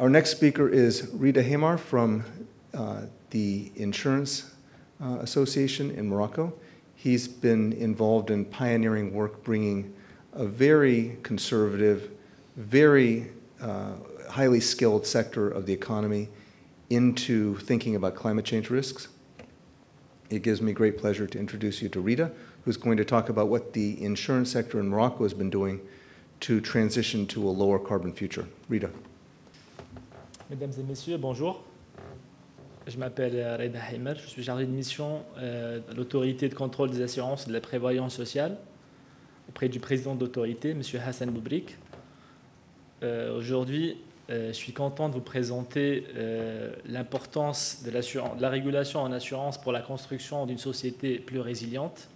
Our next speaker is Rida Hamar from the Insurance Association in Morocco. He's been involved in pioneering work bringing a very conservative, very highly skilled sector of the economy into thinking about climate change risks. It gives me great pleasure to introduce you to Rida, who's going to talk about what the insurance sector in Morocco has been doing to transition to a lower carbon future. Rida. Mesdames et messieurs, bonjour. Je m'appelle Rida Hamar, je suis chargé de mission à l'autorité de contrôle des assurances et de la prévoyance sociale auprès du président de l'autorité, M. Hassan Boubrik. Aujourd'hui, je suis content de vous présenter l'importance de la régulation en assurance pour la construction d'une société plus résiliente.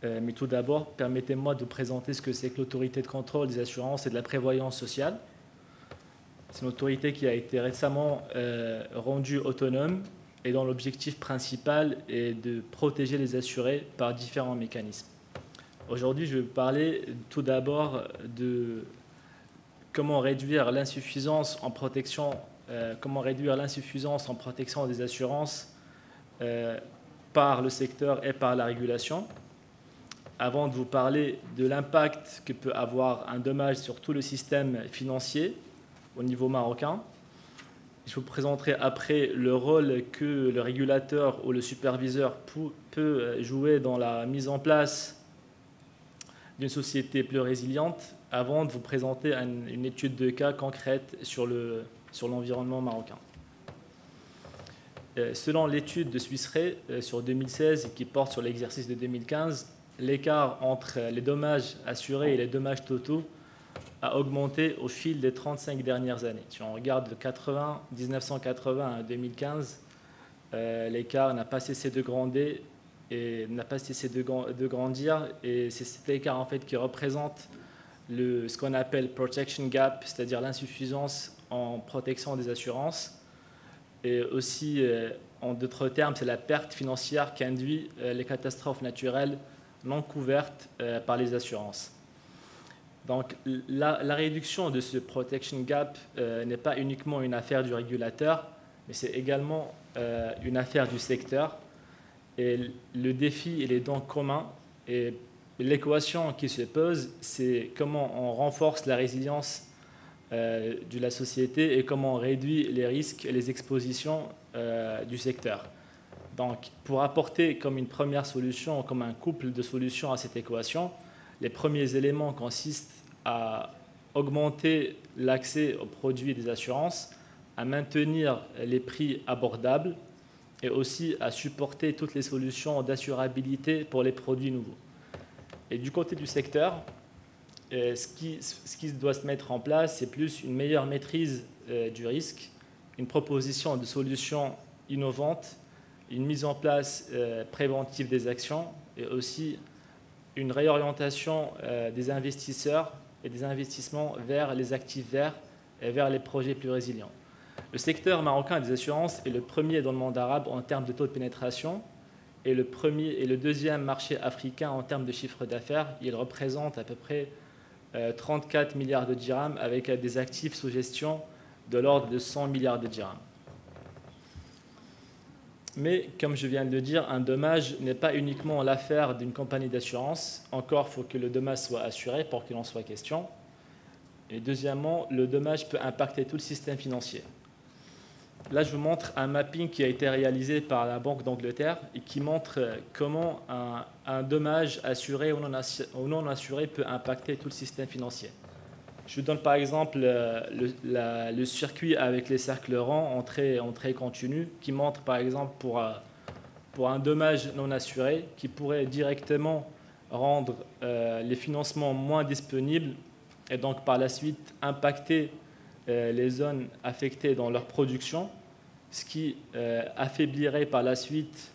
Mais tout d'abord, permettez-moi de vous présenter ce que c'est que l'autorité de contrôle des assurances et de la prévoyance sociale. C'est une autorité qui a été récemment rendue autonome et dont l'objectif principal est de protéger les assurés par différents mécanismes. Aujourd'hui, je vais vous parler tout d'abord de comment réduire l'insuffisance en protection, des assurances par le secteur et par la régulation. Avant de vous parler de l'impact que peut avoir un dommage sur tout le système financier au niveau marocain, je vous présenterai après le rôle que le régulateur ou le superviseur peut jouer dans la mise en place d'une société plus résiliente, avant de vous présenter une étude de cas concrète sur l'environnement marocain. Selon l'étude de Swiss Re sur 2016 qui porte sur l'exercice de 2015, l'écart entre les dommages assurés et les dommages totaux a augmenté au fil des 35 dernières années. Si on regarde de 1980 à 2015, l'écart n'a pas cessé de grandir et c'est cet écart en fait qui représente ce qu'on appelle protection gap, c'est-à-dire l'insuffisance en protection des assurances, et aussi en d'autres termes c'est la perte financière qu'induit les catastrophes naturelles non couvertes par les assurances. Donc la réduction de ce protection gap n'est pas uniquement une affaire du régulateur, mais c'est également une affaire du secteur. Et le défi, il est donc commun. Et l'équation qui se pose, c'est comment on renforce la résilience de la société et comment on réduit les risques et les expositions du secteur. Donc, pour apporter comme une première solution, comme un couple de solutions à cette équation, les premiers éléments consistent à augmenter l'accès aux produits des assurances, à maintenir les prix abordables et aussi à supporter toutes les solutions d'assurabilité pour les produits nouveaux. Et du côté du secteur, ce qui doit se mettre en place, c'est plus une meilleure maîtrise du risque, une proposition de solutions innovantes, une mise en place préventive des actions et aussi une réorientation des investisseurs et des investissements vers les actifs verts et vers les projets plus résilients. Le secteur marocain des assurances est le premier dans le monde arabe en termes de taux de pénétration et le deuxième marché africain en termes de chiffre d'affaires. Il représente à peu près 34 milliards de dirhams avec des actifs sous gestion de l'ordre de 100 milliards de dirhams. Mais comme je viens de le dire, un dommage n'est pas uniquement l'affaire d'une compagnie d'assurance. Encore, il faut que le dommage soit assuré pour qu'il en soit question. Et deuxièmement, le dommage peut impacter tout le système financier. Là, je vous montre un mapping qui a été réalisé par la Banque d'Angleterre et qui montre comment un dommage assuré ou non assuré peut impacter tout le système financier. Je vous donne par exemple le circuit avec les cercles ronds entrée continue qui montre par exemple pour un dommage non assuré qui pourrait directement rendre les financements moins disponibles et donc par la suite impacter les zones affectées dans leur production, ce qui affaiblirait par la suite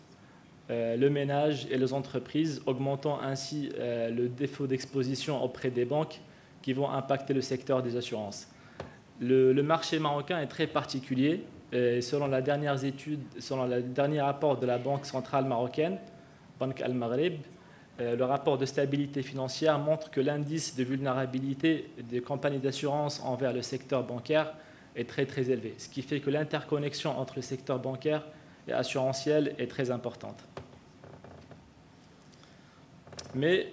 le ménage et les entreprises, augmentant ainsi le défaut d'exposition auprès des banques qui vont impacter le secteur des assurances. Le marché marocain est très particulier. Et selon la dernière étude, selon le dernier rapport de la Banque centrale marocaine, Banque Al-Maghrib, le rapport de stabilité financière montre que l'indice de vulnérabilité des compagnies d'assurance envers le secteur bancaire est très très élevé, ce qui fait que l'interconnexion entre le secteur bancaire et assurantiel est très importante. Mais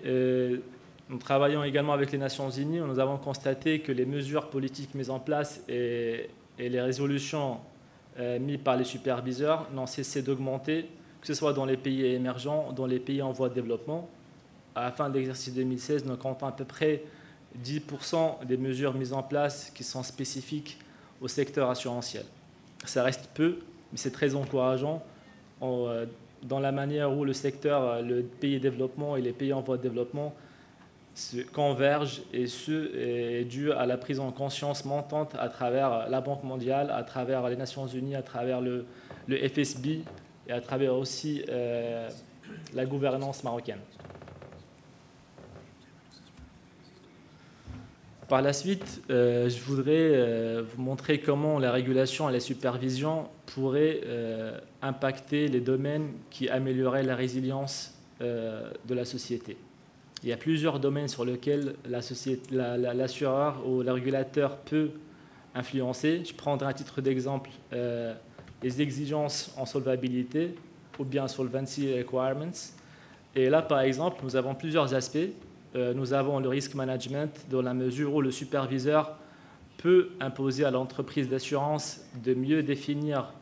nous travaillons également avec les Nations Unies, où nous avons constaté que les mesures politiques mises en place et les résolutions mises par les superviseurs n'ont cessé d'augmenter, que ce soit dans les pays émergents, dans les pays en voie de développement. À la fin de l'exercice 2016, nous comptons à peu près 10% des mesures mises en place qui sont spécifiques au secteur assurantiel. Ça reste peu, mais c'est très encourageant dans la manière où le secteur, le pays développement et les pays en voie de développement se convergent, et ce est dû à la prise en conscience montante à travers la Banque mondiale, à travers les Nations Unies, à travers le FSB et à travers aussi la gouvernance marocaine. Par la suite, je voudrais vous montrer comment la régulation et la supervision pourraient impacter les domaines qui amélioreraient la résilience de la société. Il y a plusieurs domaines sur lesquels l'assureur ou le régulateur peut influencer. Je prendrai à titre d'exemple les exigences en solvabilité ou bien solvency requirements. Et là, par exemple, nous avons plusieurs aspects. Nous avons le risk management, dans la mesure où le superviseur peut imposer à l'entreprise d'assurance de mieux définir,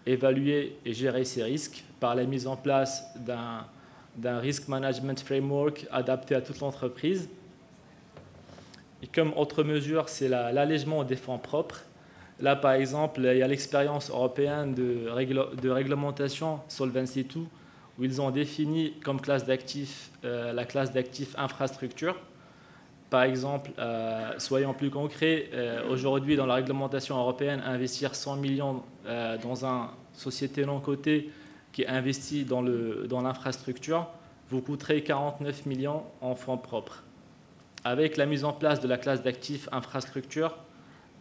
évaluer et gérer ses risques par la mise en place d'un risk management framework adapté à toute l'entreprise. Et comme autre mesure, c'est l'allègement des fonds propres. Là, par exemple, il y a l'expérience européenne de réglementation Solvency II, où ils ont défini comme classe d'actifs la classe d'actifs infrastructure. Par exemple, soyons plus concrets, aujourd'hui dans la réglementation européenne, investir 100 millions dans une société non cotée qui investit dans l'infrastructure vous coûterait 49 millions en fonds propres. Avec la mise en place de la classe d'actifs infrastructure,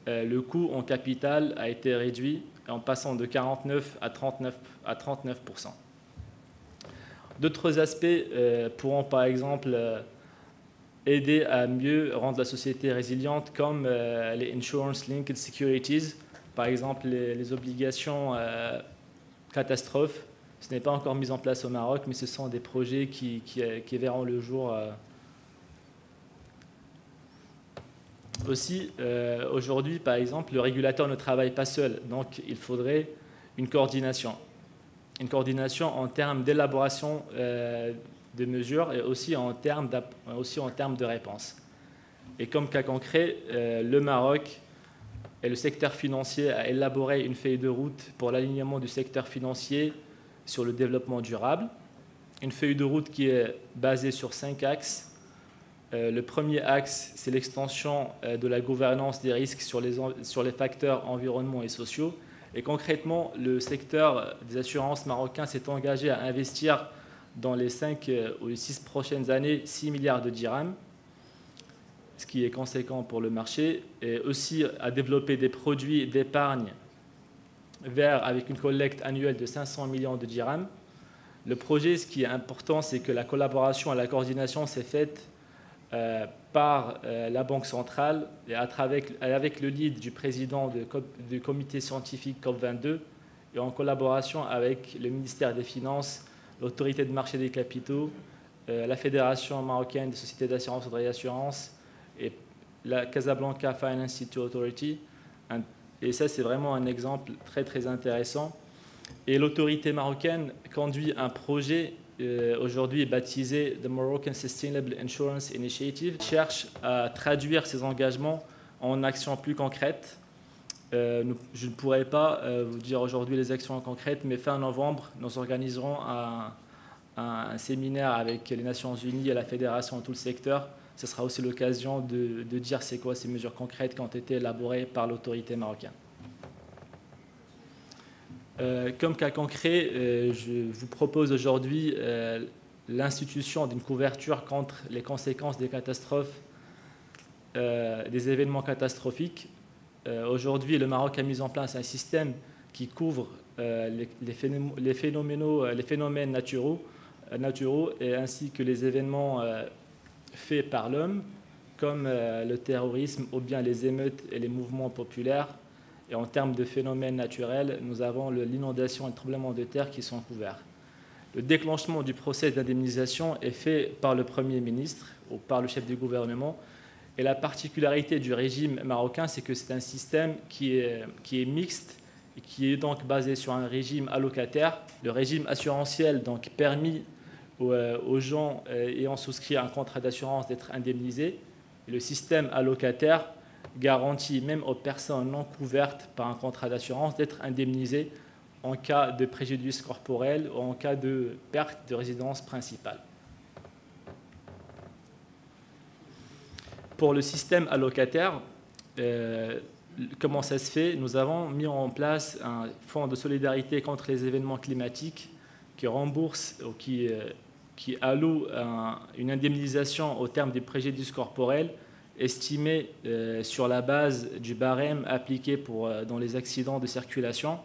le coût en capital a été réduit en passant de 49 à 39%. D'autres aspects pourront par exemple aider à mieux rendre la société résiliente, comme les Insurance Linked Securities, par exemple les obligations catastrophes. Ce n'est pas encore mis en place au Maroc, mais ce sont des projets qui verront le jour. Aussi, aujourd'hui, par exemple, le régulateur ne travaille pas seul, donc il faudrait une coordination. Une coordination en termes d'élaboration de mesures et aussi en termes de réponse. Et comme cas concret, le Maroc et le secteur financier a élaboré une feuille de route pour l'alignement du secteur financier sur le développement durable. Une feuille de route qui est basée sur 5 axes. Le premier axe, c'est l'extension de la gouvernance des risques sur les facteurs environnementaux et sociaux. Et concrètement, le secteur des assurances marocain s'est engagé à investir dans les 5 ou les 6 prochaines années 6 milliards de dirhams, ce qui est conséquent pour le marché, et aussi à développer des produits d'épargne vert avec une collecte annuelle de 500 millions de dirhams. Le projet, ce qui est important, c'est que la collaboration et la coordination s'est faite par la Banque centrale et avec le lead du président du comité scientifique COP22 et en collaboration avec le ministère des Finances, l'autorité de marché des capitaux, la Fédération marocaine des sociétés d'assurance et de réassurance et la Casablanca Finance Institute Authority. Et ça, c'est vraiment un exemple très, très intéressant. Et l'autorité marocaine conduit un projet aujourd'hui baptisé The Moroccan Sustainable Insurance Initiative, cherche à traduire ces engagements en actions plus concrètes. Je ne pourrais pas vous dire aujourd'hui les actions concrètes, mais fin novembre, nous organiserons un séminaire avec les Nations Unies et la Fédération et tout le secteur. Ce sera aussi l'occasion de dire c'est quoi ces mesures concrètes qui ont été élaborées par l'autorité marocaine. Comme cas concret, je vous propose aujourd'hui l'institution d'une couverture contre les conséquences des catastrophes, des événements catastrophiques. Aujourd'hui, le Maroc a mis en place un système qui couvre les phénomènes naturaux et ainsi que les événements faits par l'homme, comme le terrorisme ou bien les émeutes et les mouvements populaires. Et en termes de phénomènes naturels, nous avons l'inondation et le tremblement de terre qui sont couverts. Le déclenchement du procès d'indemnisation est fait par le Premier ministre ou par le chef du gouvernement. Et la particularité du régime marocain, c'est que c'est un système qui est mixte et qui est donc basé sur un régime allocataire. Le régime assurantiel donc permis aux gens ayant souscrit un contrat d'assurance d'être indemnisés. Et le système allocataire garantit même aux personnes non couvertes par un contrat d'assurance d'être indemnisées en cas de préjudice corporel ou en cas de perte de résidence principale. Pour le système allocataire, comment ça se fait? Nous avons mis en place un fonds de solidarité contre les événements climatiques qui rembourse ou qui alloue une indemnisation au terme du préjudice corporel estimé sur la base du barème appliqué dans les accidents de circulation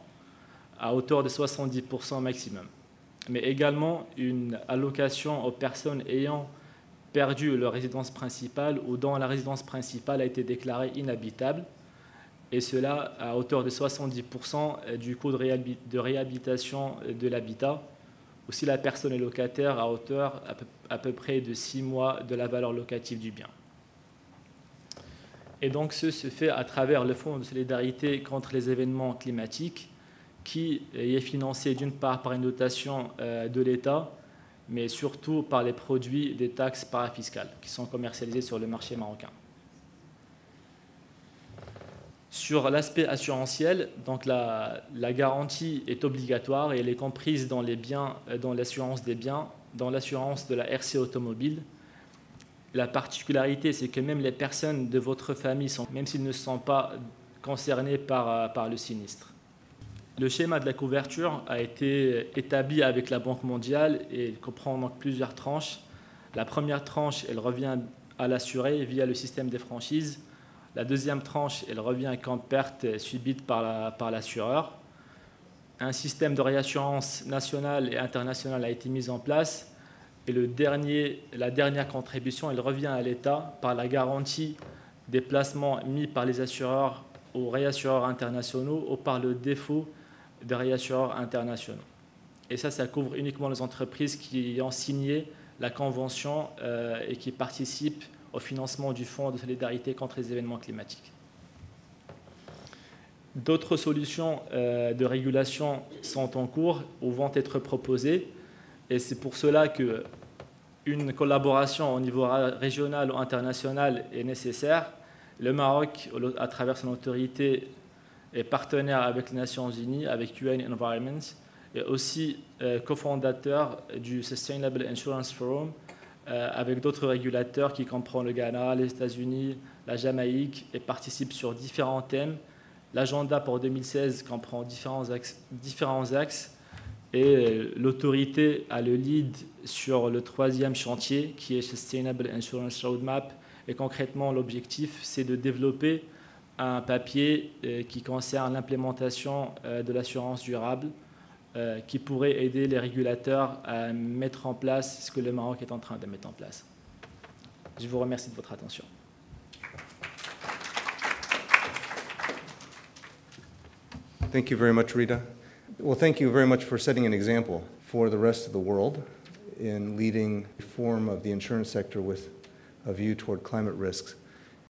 à hauteur de 70% maximum. Mais également une allocation aux personnes ayant perdu leur résidence principale ou dont la résidence principale a été déclarée inhabitable, et cela à hauteur de 70% du coût de réhabilitation de l'habitat, ou si la personne est locataire à hauteur à peu près de 6 mois de la valeur locative du bien. Et donc ce se fait à travers le Fonds de solidarité contre les événements climatiques qui est financé d'une part par une dotation de l'État, mais surtout par les produits des taxes parafiscales qui sont commercialisés sur le marché marocain. Sur l'aspect assurantiel, donc la garantie est obligatoire et elle est comprise dans les biens, dans l'assurance des biens, dans l'assurance de la RC automobile. La particularité, c'est que même les personnes de votre famille, même s'ils ne sont pas concernés par le sinistre. Le schéma de la couverture a été établi avec la Banque mondiale et il comprend donc plusieurs tranches. La première tranche, elle revient à l'assuré via le système des franchises. La deuxième tranche, elle revient quand perte subite par l'assureur. Un système de réassurance nationale et internationale a été mis en place. Et la dernière contribution, elle revient à l'État par la garantie des placements mis par les assureurs aux réassureurs internationaux ou par le défaut des réassureurs internationaux. Et ça couvre uniquement les entreprises qui ont signé la convention et qui participent au financement du Fonds de solidarité contre les événements climatiques. D'autres solutions de régulation sont en cours ou vont être proposées. Et c'est pour cela qu'une collaboration au niveau régional ou international est nécessaire. Le Maroc, à travers son autorité, est partenaire avec les Nations Unies, avec UN Environment, et aussi cofondateur du Sustainable Insurance Forum, avec d'autres régulateurs qui comprennent le Ghana, les États-Unis, la Jamaïque, et participent sur différents thèmes. L'agenda pour 2016 comprend différents axes et l'autorité a le lead sur le troisième chantier qui est Sustainable Insurance Roadmap. Et concrètement, l'objectif, c'est de développer un papier qui concerne l'implémentation de l'assurance durable qui pourrait aider les régulateurs à mettre en place ce que le Maroc est en train de mettre en place. Je vous remercie de votre attention. Thank you very much, Rita. Well, thank you very much for setting an example for the rest of the world in leading reform of the insurance sector with a view toward climate risks.